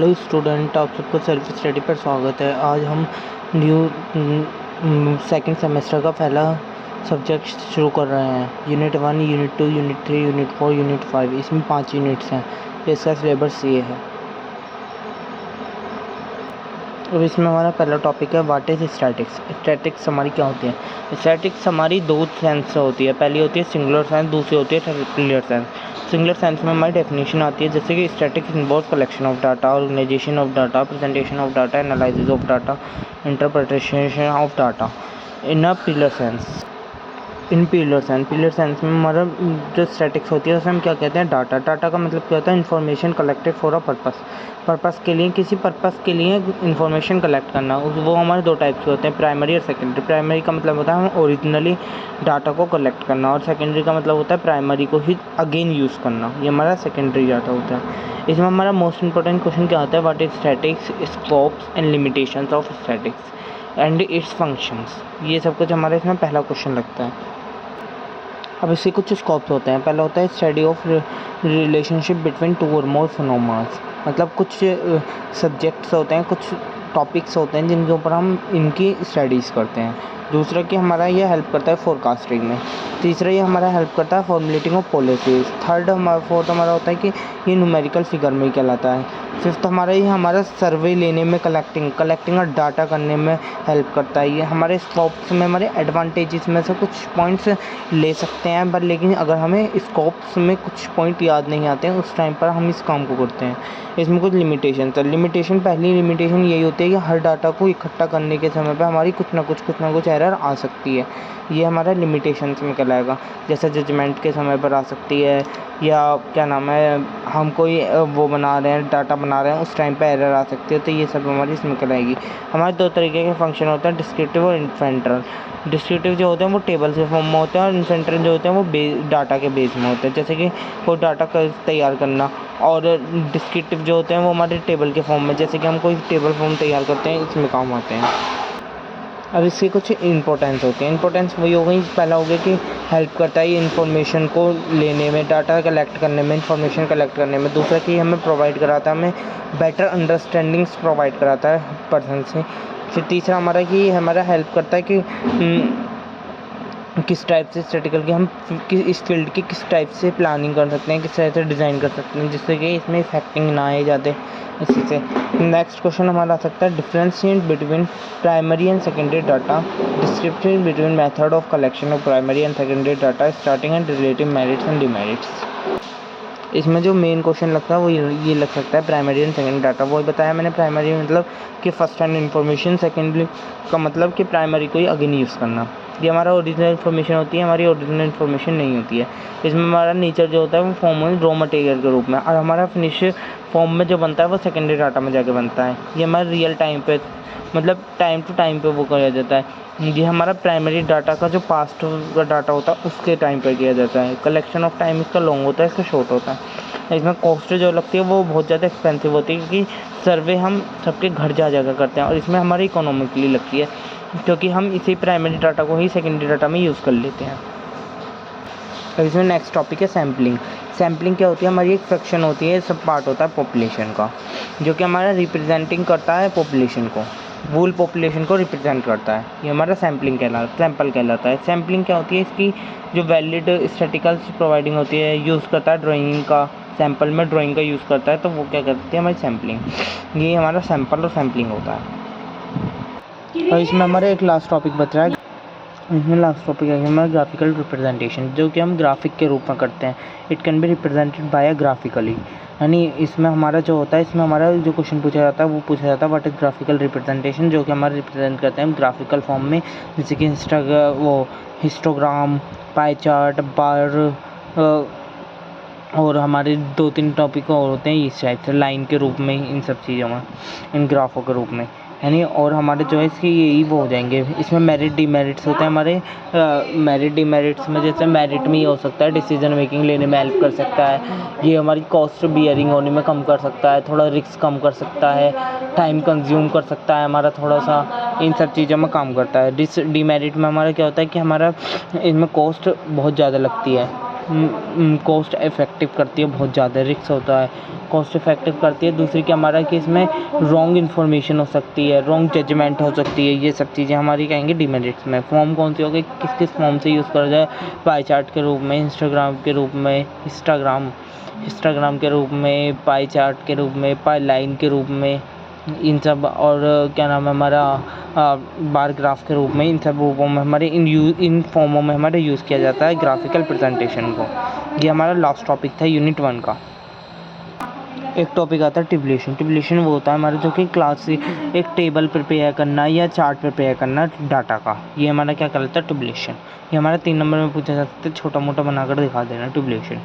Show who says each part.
Speaker 1: Hello student, आप सबको self study पर स्वागत है। आज हम सेकंड सेमेस्टर का पहला सब्जेक्ट शुरू कर रहे हैं। Unit 1, unit 2, unit 3, unit 4, unit 5। इसमें 5 यूनिट्स हैं। इसका सिलेबस ये है। अब इसमें हमारा पहला टॉपिक है व्हाट इज़ स्टैटिक्स। स्टैटिक्स हमारी क्या होती है? स्टैटिक्स हमारी दो सेंस से होती है। पहली होती है सिंगुलर सेंस, दूसरी होती है ट्रिपुलर सेंस। सिंगुलर सेंस में हमारी डेफिनेशन आती है जैसे कि statics involve collection of data, organisation of data, presentation of data, analysis of data, interpretation of data. In a pillar sense, in pillar sense में हमारा जो स्टैटिक्स होती है उसे हम क्या कहते हैं? डाटा का मतलब क्या होता है? Information collected for a purpose के लिए, किसी पर्पस के लिए इन्फॉर्मेशन कलेक्ट करना। वो हमारे दो टाइप्स के होते हैं, प्राइमरी और सेकेंडरी। प्राइमरी का मतलब होता है हम ओरिजिनली डाटा को कलेक्ट करना, और सेकेंडरी का मतलब होता है प्राइमरी को ही अगेन यूज़ करना। ये हमारा सेकेंडरी डाटा होता है। इसमें हमारा मोस्ट इंपॉर्टेंट क्वेश्चन क्या होता है? What is statics, scopes and limitations of statics and it's functions. ये सब कुछ हमारे इसमें पहला क्वेश्चन लगता है। अब इसके कुछ स्कोप्स होते हैं। पहला होता है study of relationship between two और मोर फिनोमेना। मतलब कुछ सब्जेक्ट्स होते हैं, कुछ टॉपिक्स होते हैं जिनके ऊपर हम इनकी स्टडीज़ करते हैं। दूसरा कि हमारा ये हेल्प करता है फोरकास्टिंग में। तीसरा ये हमारा हेल्प करता है फॉर्मुलेटिंग ऑफ पॉलिसीज। फोर्थ हमारा होता है कि ये न्यूमेरिकल फिगर में ही कहलाता है। फिफ्थ हमारा ये हमारा सर्वे लेने में, कलेक्टिंग और डाटा करने में हेल्प करता है। ये हमारे स्कोप्स में, हमारे एडवांटेजेस में से कुछ पॉइंट्स ले सकते हैं, बट लेकिन अगर हमें स्कोप्स में कुछ पॉइंट याद नहीं आते हैं उस टाइम पर हम इस काम को करते हैं। इसमें कुछ लिमिटेशन है। पहली लिमिटेशन यही होती है कि हर डाटा को इकट्ठा करने के समय पर हमारी कुछ ना कुछ एरर आ सकती है। ये हमारा लिमिटेशंस में कहलाएगा। जैसे जजमेंट के समय पर आ सकती है, या क्या नाम है, हम कोई वो बना रहे हैं, डाटा बना रहे हैं, उस टाइम पे एरर आ सकती है। तो ये सब हमारी इसमें कहलाएगी। हमारे दो तरीके के फंक्शन होते हैं, डिस्क्रिप्टिव और इन्फेंट्रल। डिस्क्रिप्टिव जो होते हैं वो टेबल के फॉर्म में होते हैं, और इन्फेंट्रल जो होते हैं वो डाटा के बेस में होते हैं, जैसे कि कोई डाटा तैयार करना। और डिस्क्रिप्टिव जो होते हैं वो हमारे टेबल के फॉर्म में, जैसे कि हम कोई टेबल फॉर्म तैयार करते हैं, इसमें काम आते हैं। अब इसके कुछ इंपॉर्टेंस होते हैं। इंपॉर्टेंस वही हो गई, पहला हो गया कि हेल्प करता है ये इन्फॉर्मेशन को लेने में, डाटा कलेक्ट करने में, इन्फॉर्मेशन कलेक्ट करने में। दूसरा कि हमें प्रोवाइड कराता है, हमें बेटर अंडरस्टैंडिंग्स प्रोवाइड कराता है पर्सन से। फिर तीसरा हमारा कि हमारा हेल्प करता है कि किस टाइप से स्टैटिकल की हम इस फील्ड की किस टाइप से प्लानिंग कर सकते हैं, किस तरह से डिज़ाइन कर सकते हैं, जिससे कि इसमें इफेक्टिंग ना आए ज़्यादा इसी से। नेक्स्ट क्वेश्चन हमारा आ सकता है differentiate between primary and secondary data, description between method of collection of primary and secondary data, starting and relative merits and demerits. इसमें जो मेन क्वेश्चन लगता है वो ये लग सकता है प्राइमरी एंड सेकेंडरी डाटा। वो बताया मैंने, प्राइमरी मतलब कि फर्स्ट हैंड इन्फॉर्मेशन, सेकेंडरी का मतलब कि प्राइमरी को ही अगेन यूज़ करना। ये हमारा ओरिजिनल इन्फॉर्मेशन होती है, हमारी ओरिजिनल इन्फॉर्मेशन नहीं होती है। इसमें हमारा नेचर जो होता है वो फॉर्म में रॉ मटेरियल के रूप में, और हमारा फिनिश फॉर्म में जो बनता है वो सेकेंडरी डाटा में जाके बनता है। ये हमारा रियल टाइम पे, मतलब टाइम टू टाइम पे वो किया जाता है। ये हमारा प्राइमरी डाटा का जो पास्ट का डाटा होता है उसके टाइम पे किया जाता है। कलेक्शन ऑफ टाइम इसका लॉन्ग होता है, इसका शॉर्ट होता है। इसमें कॉस्ट जो लगती है वो बहुत ज़्यादा एक्सपेंसिव होती है, क्योंकि सर्वे हम सबके घर जा करते हैं, और इसमें हमारी इकोनॉमिकली लगती है, क्योंकि हम इसी प्राइमरी डाटा को ही सेकेंडरी डाटा में यूज़ कर लेते हैं। अब इसमें नेक्स्ट टॉपिक है सैम्पलिंग। सैम्पलिंग क्या होती है? हमारी एक फ्रैक्शन होती है, सब पार्ट होता है पॉपुलेशन का, जो कि हमारा रिप्रेजेंटिंग करता है पॉपुलेशन को, वूल पॉपुलेशन को रिप्रेजेंट करता है। ये हमारा सैम्पल कहलाता है। सैम्पलिंग क्या होती है? इसकी जो वैलिड स्टैटिकल प्रोवाइडिंग होती है, यूज़ करता है ड्राइंग का, सैम्पल में ड्राइंग का यूज़ करता है, तो वो क्या करती है हमारी सैम्पलिंग। ये हमारा सैम्पल और सैम्पलिंग होता है। और इसमें हमारा एक लास्ट टॉपिक बच रहा है। इसमें लास्ट टॉपिक है हमारा ग्राफिकल रिप्रेजेंटेशन, जो कि हम ग्राफिक के रूप में करते हैं। It can be represented by graphically, यानी इसमें हमारा जो होता है, इसमें हमारा जो क्वेश्चन पूछा जाता है वो पूछा जाता है व्हाट इज ग्राफिकल रिप्रेजेंटेशन, जो कि हमारा रिप्रेजेंट करते हैं ग्राफिकल फॉर्म में, जैसे कि हिस्टोग्राम, पाई चार्ट, बार, और हमारे 2-3 टॉपिक और होते हैं इस टाइप से, लाइन के रूप में, इन सब चीज़ों में, इन ग्राफों के रूप में, यानी। और हमारे जो है इसके यही वो हो जाएंगे। इसमें मेरिट डिमेरिट्स होते हैं हमारे। मेरिट डिमेरिट्स में जैसे मेरिट में ये हो सकता है डिसीजन मेकिंग लेने में हेल्प कर सकता है, ये हमारी कॉस्ट बियरिंग होने में कम कर सकता है, थोड़ा रिस्क कम कर सकता है, टाइम कंज्यूम कर सकता है हमारा थोड़ा सा, इन सब चीज़ों में काम करता है। डिमेरिट में हमारा क्या होता है कि हमारा इनमें कॉस्ट बहुत ज़्यादा लगती है, कॉस्ट इफ़ेक्टिव करती है, बहुत ज़्यादा रिस्क होता है, कॉस्ट इफ़ेक्टिव करती है। दूसरी कि हमारा कि इसमें रॉन्ग इन्फॉर्मेशन हो सकती है, रॉन्ग जजमेंट हो सकती है, ये सब चीज़ें हमारी कहेंगे डिमेरिट्स में। फॉर्म कौन सी हो गई, किस किस फॉर्म से यूज़ करा जाए, पाई चार्ट के रूप में, इंस्टाग्राम के रूप में, इंस्टाग्राम के रूप में, पाई चार्ट के रूप में, पाई लाइन के रूप में, इन सब, और क्या नाम है हमारा बार ग्राफ के रूप में, इन सब रूपों में हमारे इन फॉर्मों में हमारे यूज़ किया जाता है ग्राफिकल प्रेजेंटेशन को। ये हमारा लास्ट टॉपिक था यूनिट 1 का। एक टॉपिक आता है टेबुलेशन। टेबुलेशन वो होता है हमारा जो कि क्लास से एक टेबल प्रिपेयर करना या चार्ट प्रिपेयर करना डाटा का, ये हमारा क्या कहलाता है टेबुलेशन। ये हमारा 3 नंबर में पूछा जा सकता है, छोटा मोटा बनाकर दिखा देना टेबुलेशन।